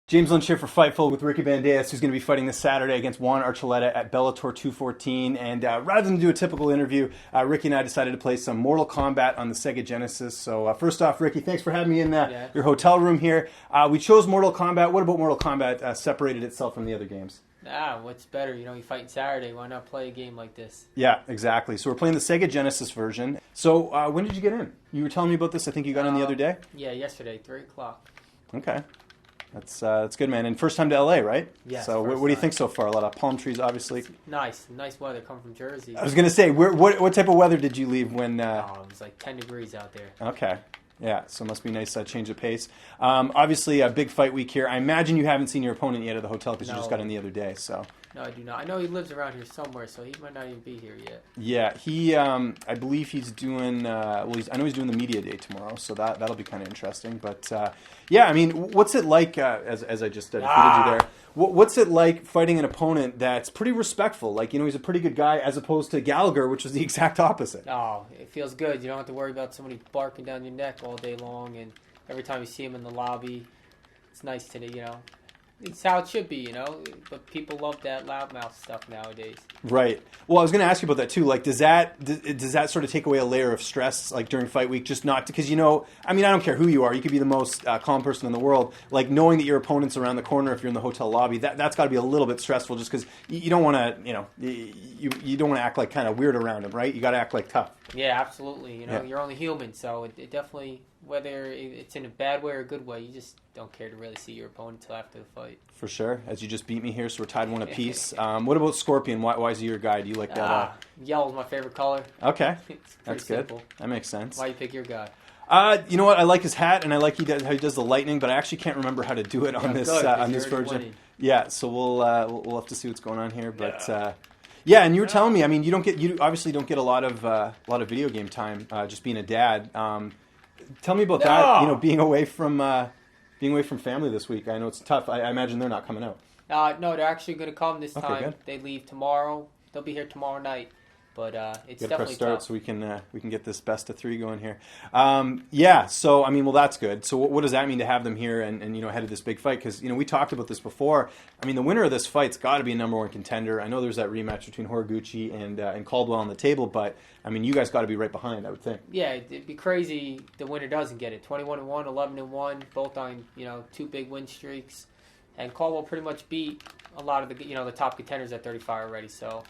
James Lynch here for Fightful with Ricky Bandejas, who's going to be fighting this Saturday against Juan Archuleta at Bellator 214. And rather than do a typical interview, Ricky and I decided to play some Mortal Kombat on the Sega Genesis. So first off, Ricky, thanks for having me in your hotel room here. We chose Mortal Kombat. What about Mortal Kombat separated itself from the other games? What's better? You fight Saturday. Why not play a game like this? Yeah, exactly. So we're playing the Sega Genesis version. So when did you get in? You were telling me about this. I think you got in the other day? Yeah, yesterday, 3 o'clock. Okay. That's good, man. And first time to LA, right? Yes. So what do you think so far? A lot of palm trees, obviously. It's nice weather. Coming from Jersey. I was gonna say, what type of weather did you leave when? It was like 10 degrees out there. Okay, yeah. So it must be nice change of pace. Obviously, a big fight week here. I imagine you haven't seen your opponent yet at the hotel because you just got in the other day. So. No, I do not. I know he lives around here somewhere, so he might not even be here yet. Yeah, he. I believe he's doing. I know he's doing the media day tomorrow, so that'll be kind of interesting. But yeah, I mean, what's it like? As I just defeated you there. What's it like fighting an opponent that's pretty respectful? Like, he's a pretty good guy, as opposed to Gallagher, which was the exact opposite. Oh, it feels good. You don't have to worry about somebody barking down your neck all day long, and every time you see him in the lobby, it's nice to It's how it should be, but people love that loudmouth stuff nowadays. Right. Well, I was going to ask you about that too. Like, does that sort of take away a layer of stress, like during fight week, just not because I mean, I don't care who you are. You could be the most calm person in the world. Like, knowing that your opponent's around the corner if you're in the hotel lobby, that's got to be a little bit stressful, just because you don't want to, you don't want to act like kind of weird around him, right? You got to act like tough. Yeah, absolutely. You're only human, so it definitely, whether it's in a bad way or a good way, you just don't care to really see your opponent until after the fight. For sure. As you just beat me here, so we're tied one apiece. What about Scorpion? Why is he your guy? Do you like that? Yellow's my favorite color. Okay. That's simple. Good. That makes sense. Why you pick your guy? You know what? I like his hat, and I like how he does the lightning, but I actually can't remember how to do it on this version. Winning. Yeah, so we'll have to see what's going on here, but. Yeah, and you were telling me. I mean, you obviously don't get a lot of video game time just being a dad. Tell me about that. Being away from family this week. I know it's tough. I imagine they're not coming out. No, they're actually going to come this time. Good. They leave tomorrow. They'll be here tomorrow night. But it's definitely press start tough. So we can get this best of 3 going here. Yeah. So I mean, well, that's good. So what does that mean to have them here and ahead of this big fight? Because we talked about this before. I mean, the winner of this fight's got to be a #1 contender. I know there's that rematch between Horiguchi and Caldwell on the table, but I mean, you guys got to be right behind, I would think. Yeah, it'd be crazy the winner doesn't get it. 21-1, 11-1, both on 2 big win streaks, and Caldwell pretty much beat a lot of the top contenders at 35 already. So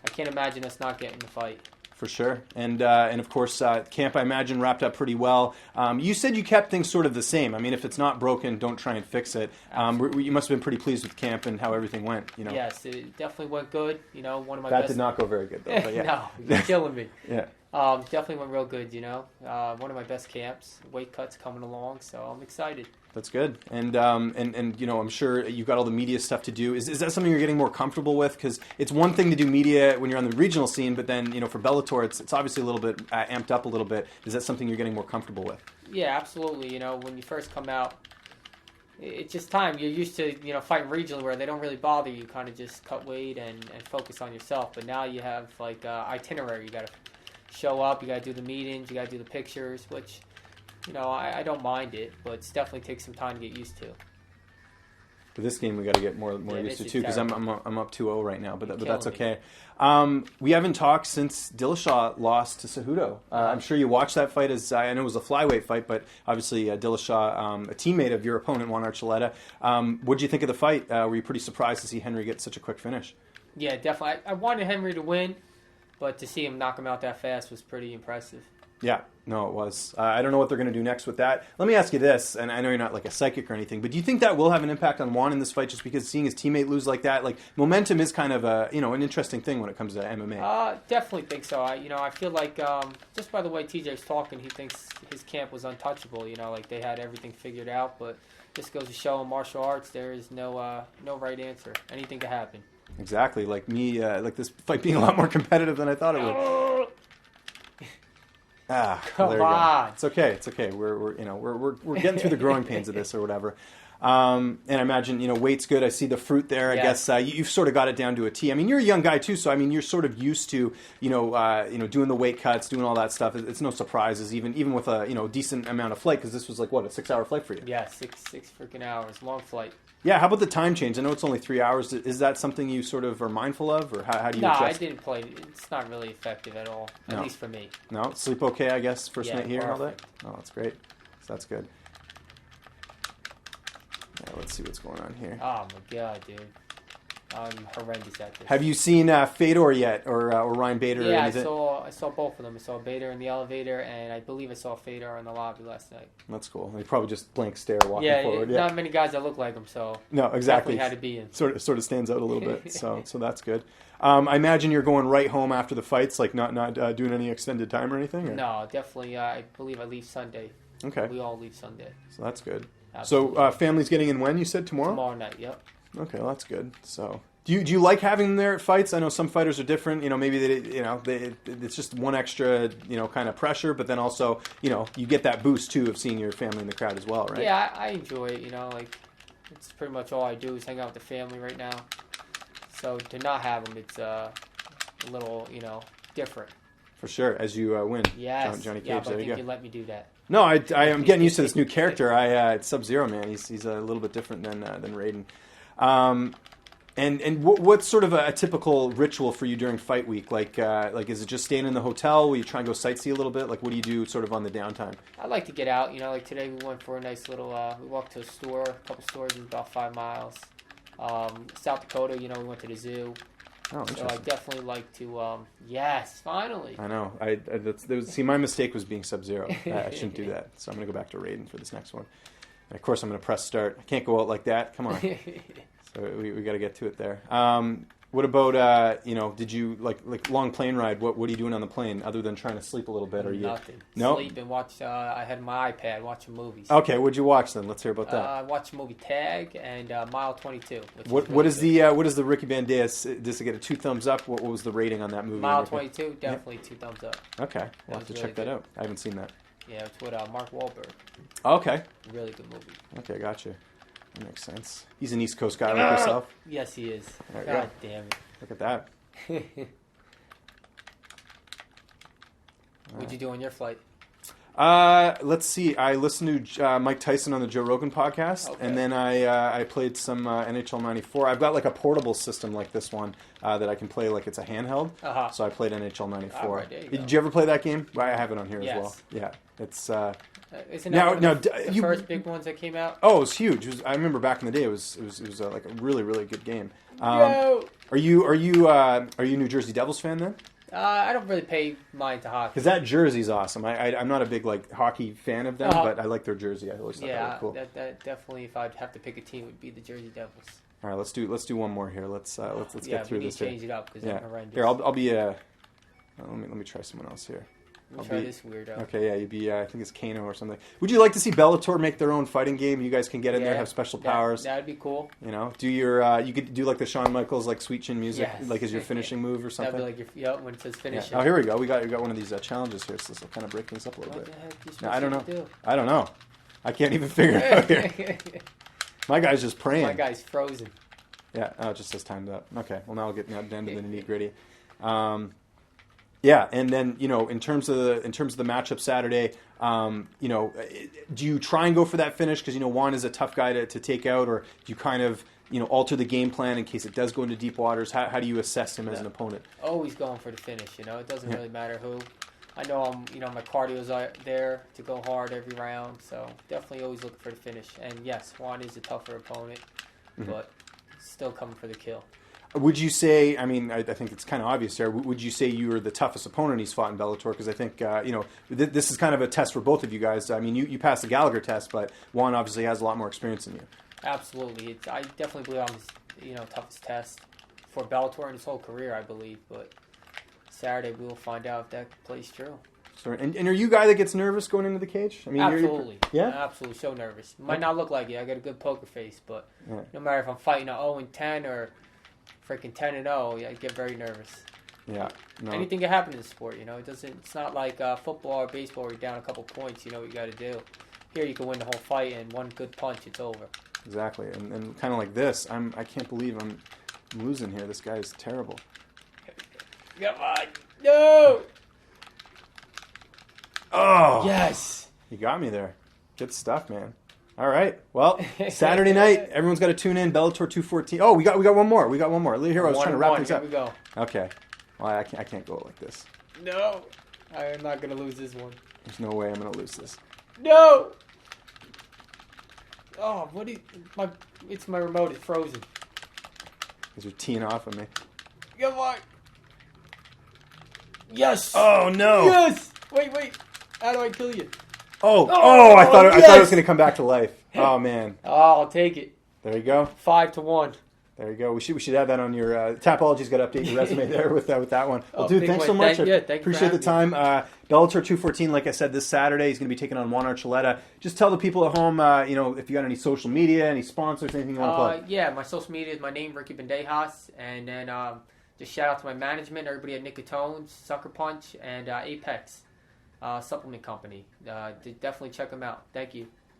I can't imagine us not getting the fight. For sure. And of course, camp, I imagine, wrapped up pretty well. You said you kept things sort of the same. I mean, if it's not broken, don't try and fix it. You must have been pretty pleased with camp and how everything went. Yes, it definitely went good. One of my that best... did not go very good, though. But yeah. No, you're killing me. Yeah. Definitely went real good, One of my best camps. Weight cuts coming along, so I'm excited. That's good. And I'm sure you've got all the media stuff to do. Is that something you're getting more comfortable with? Because it's one thing to do media when you're on the regional scene, but then, for Bellator, it's obviously a little bit amped up a little bit. Is that something you're getting more comfortable with? Yeah, absolutely. When you first come out, it's just time. You're used to, fighting regionally where they don't really bother you. Kind of just cut weight and focus on yourself. But now you have, itinerary. You got to show up. You got to do the meetings. You got to do the pictures, which... I don't mind it, but it's definitely takes some time to get used to. For this game, we got to get more used to too, because I'm up 2-0 right now, but that's okay. We haven't talked since Dillashaw lost to Cejudo. I'm sure you watched that fight. I know it was a flyweight fight, but obviously Dillashaw, a teammate of your opponent, Juan Archuleta. What did you think of the fight? Were you pretty surprised to see Henry get such a quick finish? Yeah, definitely. I wanted Henry to win, but to see him knock him out that fast was pretty impressive. Yeah, no, it was. I don't know what they're going to do next with that. Let me ask you this, and I know you're not like a psychic or anything, but do you think that will have an impact on Juan in this fight, just because seeing his teammate lose like that? Like, momentum is kind of an interesting thing when it comes to MMA. Definitely think so. I feel like just by the way TJ's talking, he thinks his camp was untouchable. Like they had everything figured out, but this goes to show in martial arts there is no right answer. Anything can happen. Exactly. Like me, like this fight being a lot more competitive than I thought it would. Come on. It's okay. We're getting through the growing pains of this or whatever. And I imagine, weight's good. I see the fruit there. I guess you've sort of got it down to a T. I mean, you're a young guy too, so I mean, you're sort of used to, doing the weight cuts, doing all that stuff. It's no surprises, even with a, decent amount of flight, because this was like, what, a 6-hour flight for you? Yeah, six freaking hours, long flight. Yeah, how about the time change? I know it's only 3 hours. Is that something you sort of are mindful of, or how do you adjust? No, I didn't play. It's not really effective at all, at least for me. No? Sleep okay, I guess, first night here perfect. and all that? Oh, that's great. So that's good. Yeah, let's see what's going on here. Oh, my God, dude. I'm horrendous at this. Have you seen Fedor yet, or Ryan Bader? Yeah, I saw both of them. I saw Bader in the elevator, and I believe I saw Fedor in the lobby last night. That's cool. They probably just blank stare walking forward. Yeah, not many guys that look like him, so no, exactly. Definitely had to be in. Sort of stands out a little bit, so that's good. I imagine you're going right home after the fights, like not doing any extended time or anything? Or? No, definitely. I believe I leave Sunday. Okay. We all leave Sunday. So that's good. Absolutely. So family's getting in when, you said, tomorrow? Tomorrow night, yep. Okay, well, that's good. So, do you like having them there at fights? I know some fighters are different. Maybe it's just one extra, kind of pressure, but then also, you get that boost too of seeing your family in the crowd as well, right? Yeah, I enjoy it. Like it's pretty much all I do is hang out with the family right now. So to not have them, it's a little, different. For sure, as you win. Yes. Johnny Cage. Yeah, but there I you think go. you let me do that. No, I am getting used to this new character. It's Sub-Zero, man. He's a little bit different than Raiden. And what's sort of a typical ritual for you during fight week? Like is it just staying in the hotel? Will you try and go sightsee a little bit? Like, what do you do sort of on the downtime? I like to get out. Like today we went for a nice little. We walked to a couple stores, it was about 5 miles. South Dakota, we went to the zoo. Oh, interesting. So I definitely like to. Yes, finally. I know. See, my mistake was being Sub-Zero. I shouldn't do that. So I'm going to go back to Raiden for this next one. And of course, I'm going to press start. I can't go out like that. Come on. So we got to get to it there. What about did you like long plane ride? What are you doing on the plane other than trying to sleep a little bit? Or Nothing. No? Sleep and watch. I had my iPad watching movies. Okay, what'd you watch then? Let's hear about that. I watched the movie Tag and Mile 22. What is the Ricky Bandejas? Does it get a 2 thumbs up? What was the rating on that movie? Mile 22, definitely 2 thumbs up. Okay, we'll have to check that out. I haven't seen that. Yeah, it's with Mark Wahlberg. Okay. Really good movie. Okay, gotcha. That makes sense. He's an East Coast guy like yourself. Yes, he is. God damn it. Look at that. What'd you do on your flight? Let's see. I listened to Mike Tyson on the Joe Rogan podcast, and then I played some NHL 94. I've got like a portable system like this one that I can play like it's a handheld. Uh-huh. So I played NHL 94. Right, there you Did you ever play that game? I have it on here as well. Yeah, it's. Isn't that now, the first big ones that came out? Oh, it was huge. I remember back in the day, it was like a really, really good game. Yo! Are you a New Jersey Devils fan then? I don't really pay mind to hockey. Because that jersey's awesome. I'm not a big hockey fan of them, but I like their jersey. I always thought that was cool. That definitely, if I'd have to pick a team, would be the Jersey Devils. All right, let's do one more here. Let's get through this. Yeah, change it up because I'm horrendous. Here, I'll be let me try someone else here. Let me try this weirdo. Okay, yeah, you'd be. I think it's Kano or something. Would you like to see Bellator make their own fighting game? You guys can get in there, have special powers. That'd be cool. Do your you could do like the Shawn Michaels Sweet Chin music, like as your finishing move or something. That'd be like when it says finish. Yeah. Oh, here we go. We got one of these challenges here, so this will kind of break things up a little bit. What the heck are you No, I don't know. to do? I don't know. I can't even figure it out here. My guy's just praying. My guy's frozen. Yeah. Oh, it just says timed up. Okay. Well, now we'll get down to the nitty gritty. Yeah, and then in terms of the matchup Saturday, do you try and go for that finish because Juan is a tough guy to take out, or do you kind of alter the game plan in case it does go into deep waters? How do you assess him as an opponent? Always going for the finish. It doesn't really matter who. I know my cardio's there to go hard every round, so definitely always looking for the finish. And yes, Juan is a tougher opponent, but still coming for the kill. Would you say, I think it's kind of obvious there, would you say you were the toughest opponent he's fought in Bellator? Because I think, this is kind of a test for both of you guys. You passed the Gallagher test, but Juan obviously has a lot more experience than you. Absolutely. I definitely believe I'm his toughest test for Bellator in his whole career, I believe. But Saturday we will find out if that plays true. So, and are you a guy that gets nervous going into the cage? Absolutely. Yeah? Absolutely. So nervous. Might not look like it. I got a good poker face, but no matter if I'm fighting a 0-10 or freaking 10-0, I get very nervous. Yeah. No. Anything can happen in the sport, It's not like football or baseball where you're down a couple points, you know what you got to do. Here you can win the whole fight in one good punch. It's over. Exactly, and kind of like this. I can't believe I'm losing here. This guy is terrible. Come on, no! Oh, Yes. You got me there. Good stuff, man. All right. Well, Saturday night, everyone's got to tune in. Bellator 214. Oh, we got one more. We got one more. Here, I was trying to wrap things up. Here we go. Okay. Well, I can't go like this. No, I am not gonna lose this one. There's no way I'm gonna lose this. No. Oh, it's my remote. It's frozen. Because you're teeing off on me. Come on. Yes. Oh no. Yes. Wait. How do I kill you? Oh! I thought it was gonna come back to life. Oh man. Oh, I'll take it. There you go. 5-1. There you go. We should add that on your Tapology's got to update your resume there with that one. Well, dude, thanks so much. Thank you Appreciate the time. Bellator 214, like I said, this Saturday he's going to be taking on Juan Archuleta. Just tell the people at home, if you got any social media, any sponsors, anything you want to plug. Yeah, my social media is my name, Ricky Bandejas, and then just shout out to my management, everybody at Nicotone, Sucker Punch, and Apex Supplement Company. Definitely check them out. Thank you.